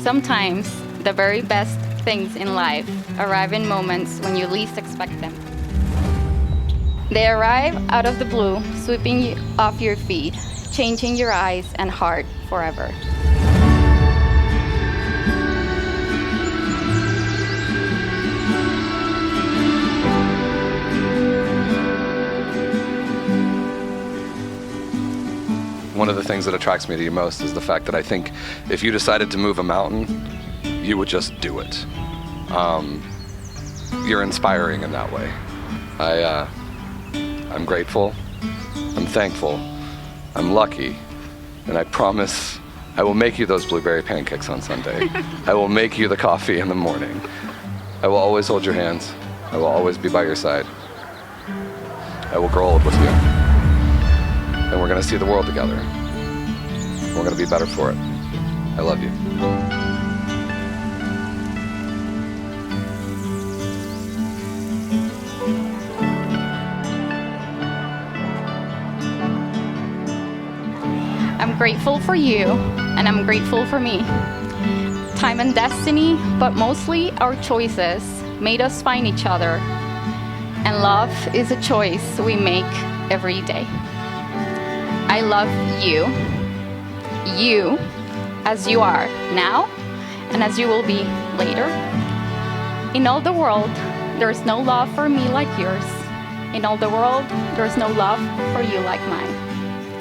Sometimes the very best things in life arrive in moments when you least expect them. They arrive out of the blue, sweeping you off your feet, changing your eyes and heart forever. One of the things that attracts me to you most is the fact that I think if you decided to move a mountain, you would just do it. You're inspiring in that way. I'm grateful, I'm thankful, I'm lucky, and I promise I will make you those blueberry pancakes on Sunday. I will make you the coffee in the morning. I will always hold your hands. I will always be by your side. I will grow old with you. And we're gonna see the world together. We're gonna be better for it. I love you. I'm grateful for you, and I'm grateful for me. Time and destiny, but mostly our choices, made us find each other. And love is a choice we make every day. I love you, you as you are now and as you will be later. In all the world, there's no love for me like yours. In all the world, there's no love for you like mine.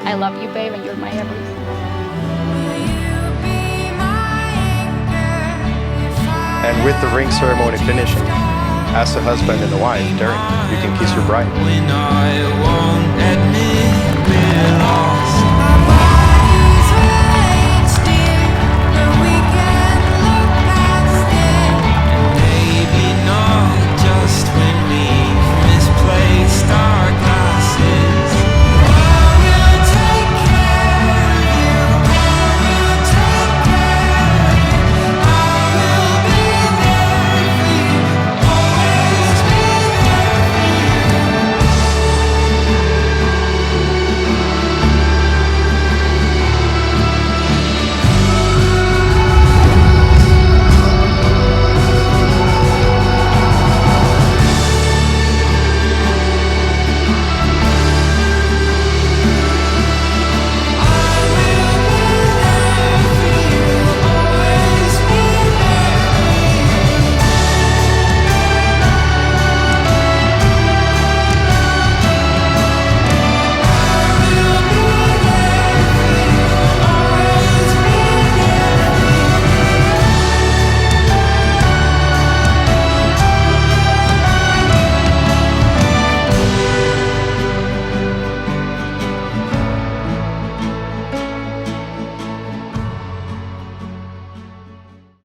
I love you, babe, and you're my everything. And with the ring ceremony finishing, ask the husband and the wife, Darren, you can kiss your bride.